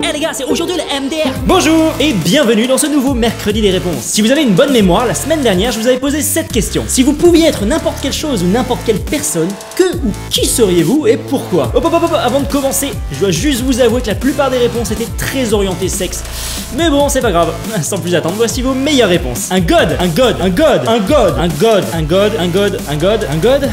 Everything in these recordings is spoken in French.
Eh les gars, c'est aujourd'hui le MDR. Bonjour et bienvenue dans ce nouveau mercredi des réponses. Si vous avez une bonne mémoire, la semaine dernière, je vous avais posé cette question. Si vous pouviez être n'importe quelle chose ou n'importe quelle personne, que ou qui seriez-vous et pourquoi? Hop, avant de commencer, je dois juste vous avouer que la plupart des réponses étaient très orientées sexe. Mais bon, c'est pas grave. Sans plus attendre, voici vos meilleures réponses. Un god, un god, un god, un god, un god, un god, un god, un god, un god.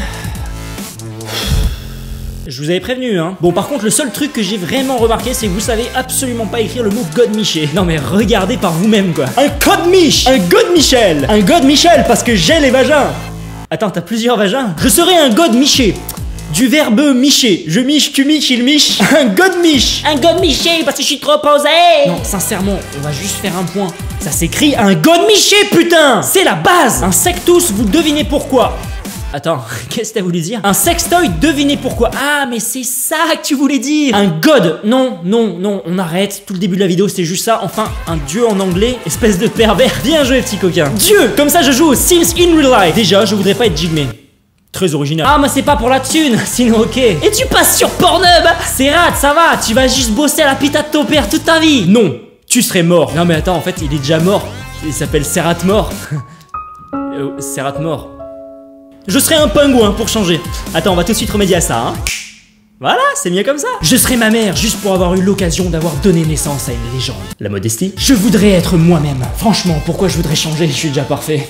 Je vous avais prévenu, hein. Bon, par contre, le seul truc que j'ai vraiment remarqué, c'est que vous savez absolument pas écrire le mot God Miché. Non, mais regardez par vous-même, quoi. Un God Mich, un God Michel, un God Michel, parce que j'ai les vagins. Attends, t'as plusieurs vagins? Je serais un God Miché. Du verbe micher. Je miche, tu miches, il miche. Un God Mich. Un God Miché, parce que je suis trop posé. Non, sincèrement, on va juste faire un point. Ça s'écrit un God Miché, putain. C'est la base. Un sectus, vous devinez pourquoi. Attends, qu'est-ce que t'as voulu dire? Un sextoy, devinez pourquoi. Ah, mais c'est ça que tu voulais dire. Un god. Non, on arrête. Tout le début de la vidéo, c'était juste ça. Enfin, un dieu en anglais, espèce de pervers. Bien joué, petit coquin. Dieu. Comme ça, je joue aux Sims in real life. Déjà, je voudrais pas être Jigme. Très original. Ah, mais c'est pas pour la thune, sinon ok. Et tu passes sur Pornhub. C'est rad, ça va. Tu vas juste bosser à la pita de ton père toute ta vie. Non, tu serais mort. Non, mais attends, en fait, il est déjà mort. Il s'appelle Serrat Mort. Serrat Mort. Je serai un pingouin pour changer. Attends, on va tout de suite remédier à ça, hein. Voilà, c'est mieux comme ça. Je serai ma mère juste pour avoir eu l'occasion d'avoir donné naissance à une légende. La modestie. Je voudrais être moi-même. Franchement, pourquoi je voudrais changer? Je suis déjà parfait.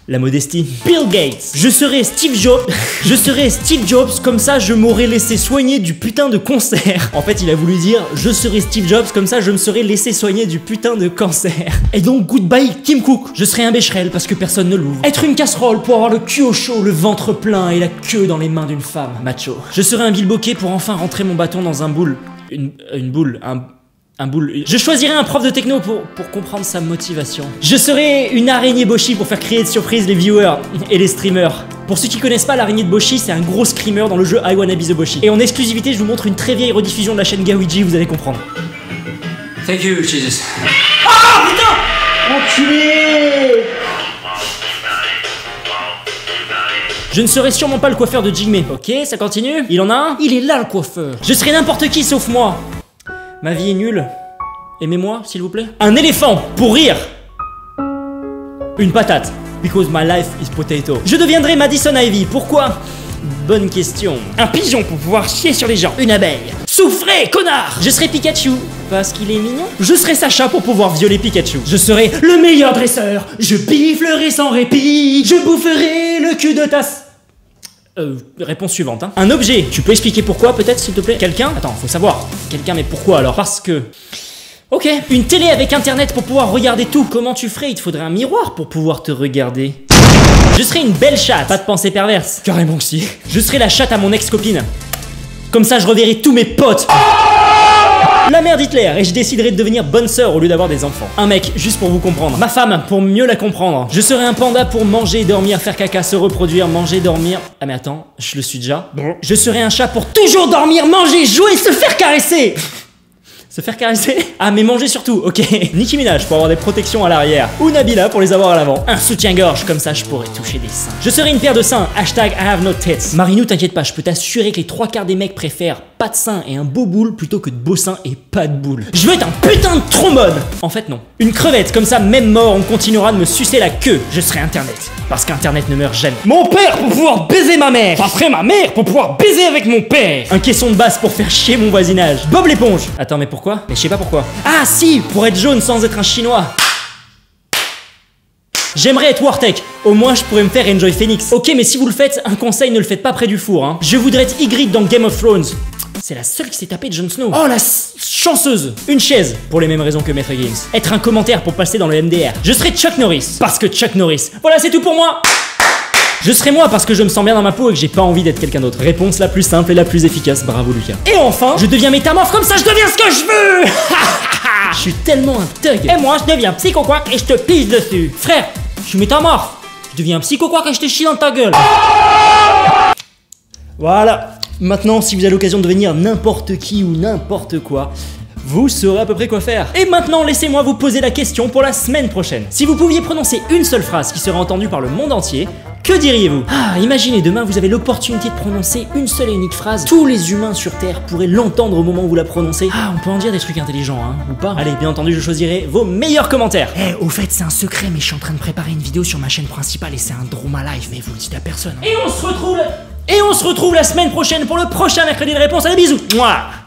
La modestie. Bill Gates. Je serais Steve Jobs. Je serais Steve Jobs, comme ça je m'aurais laissé soigner du putain de cancer. En fait, il a voulu dire je serais Steve Jobs, comme ça je me serais laissé soigner du putain de cancer. Et donc goodbye Tim Cook. Je serais un bécherel parce que personne ne l'ouvre. Être une casserole pour avoir le cul au chaud, le ventre plein et la queue dans les mains d'une femme. Macho. Je serais un bilboquet pour enfin rentrer mon bâton dans un boule. Une boule. Un boule. Je choisirais un prof de techno pour comprendre sa motivation. Je serais une araignée Boshi pour faire créer de surprise les viewers et les streamers. Pour ceux qui connaissent pas, l'araignée de Boshi, c'est un gros screamer dans le jeu I Wanna Be the Boshi. Et en exclusivité, je vous montre une très vieille rediffusion de la chaîne Gawiji, vous allez comprendre. Thank you, Jesus. Ah putain! Enculé! Je ne serai sûrement pas le coiffeur de Jigme. Ok, ça continue. Il en a un? Il est là le coiffeur. Je serai n'importe qui sauf moi. Ma vie est nulle. Aimez-moi, s'il vous plaît. Un éléphant, pour rire. Une patate. Because my life is potato. Je deviendrai Madison Ivy. Pourquoi? Bonne question. Un pigeon pour pouvoir chier sur les gens. Une abeille. Souffrez, connard. Je serai Pikachu. Parce qu'il est mignon. Je serai Sacha pour pouvoir violer Pikachu. Je serai le meilleur dresseur. Je biflerai sans répit. Je boufferai le cul de tasse. Réponse suivante, hein. Un objet. Tu peux expliquer pourquoi, peut-être, s'il te plaît? Quelqu'un? Attends, faut savoir. Quelqu'un, mais pourquoi alors? Parce que... Ok. Une télé avec internet pour pouvoir regarder tout. Comment tu ferais? Il te faudrait un miroir pour pouvoir te regarder. Je serais une belle chatte. Pas de pensée perverse. Carrément que si. Je serais la chatte à mon ex-copine. Comme ça, je reverrai tous mes potes. La mère d'Hitler, et je déciderai de devenir bonne sœur au lieu d'avoir des enfants. Un mec, juste pour vous comprendre. Ma femme, pour mieux la comprendre. Je serai un panda pour manger, dormir, faire caca, se reproduire, manger, dormir... Ah mais attends, je le suis déjà. Je serai un chat pour toujours dormir, manger, jouer, se faire caresser. Se faire caresser? Ah mais manger surtout, ok. Nicki Minaj pour avoir des protections à l'arrière. Ou Nabila pour les avoir à l'avant. Un soutien-gorge, comme ça je pourrais toucher des seins. Je serai une paire de seins, hashtag I have no tits. Marinou, t'inquiète pas, je peux t'assurer que les 3/4 des mecs préfèrent pas de seins et un beau boule plutôt que de beaux seins et pas de boule. Je veux être un putain de trombone. En fait non. Une crevette, comme ça même mort on continuera de me sucer la queue. Je serai internet. Parce qu'internet ne meurt jamais. Mon père pour pouvoir baiser ma mère. Après ma mère pour pouvoir baiser avec mon père. Un caisson de basse pour faire chier mon voisinage. Bob l'éponge. Attends mais pourquoi? Mais je sais pas pourquoi. Ah si, pour être jaune sans être un chinois. J'aimerais être Wartech, au moins je pourrais me faire Enjoy Phoenix. Ok mais si vous le faites, un conseil, ne le faites pas près du four, hein. Je voudrais être Ygritte dans Game of Thrones. C'est la seule qui s'est tapée de Jon Snow. Oh la chanceuse. Une chaise, pour les mêmes raisons que Maître Games. Être un commentaire pour passer dans le MDR. Je serai Chuck Norris, parce que Chuck Norris. Voilà, c'est tout pour moi. Je serai moi parce que je me sens bien dans ma peau et que j'ai pas envie d'être quelqu'un d'autre. Réponse la plus simple et la plus efficace, bravo Lucas. Et enfin, je deviens métamorphe, comme ça je deviens ce que je veux. Je suis tellement un thug. Et moi je deviens psycho-quack et je te pisse dessus. Frère, je suis métamorphe. Je deviens psycho-quack et je te chie dans ta gueule. Voilà. Maintenant, si vous avez l'occasion de devenir n'importe qui ou n'importe quoi, vous saurez à peu près quoi faire. Et maintenant, laissez-moi vous poser la question pour la semaine prochaine. Si vous pouviez prononcer une seule phrase qui serait entendue par le monde entier, Que diriez-vous? Ah, imaginez demain vous avez l'opportunité de prononcer une seule et unique phrase. Tous les humains sur Terre pourraient l'entendre au moment où vous la prononcez. Ah, on peut en dire des trucs intelligents, hein, ou pas? Allez, bien entendu, je choisirai vos meilleurs commentaires. Eh, au fait, c'est un secret, mais je suis en train de préparer une vidéo sur ma chaîne principale et c'est un Droma Live, mais vous le dites à personne. Hein. Et on se retrouve la semaine prochaine pour le prochain mercredi de réponse. Allez, bisous. Mouah.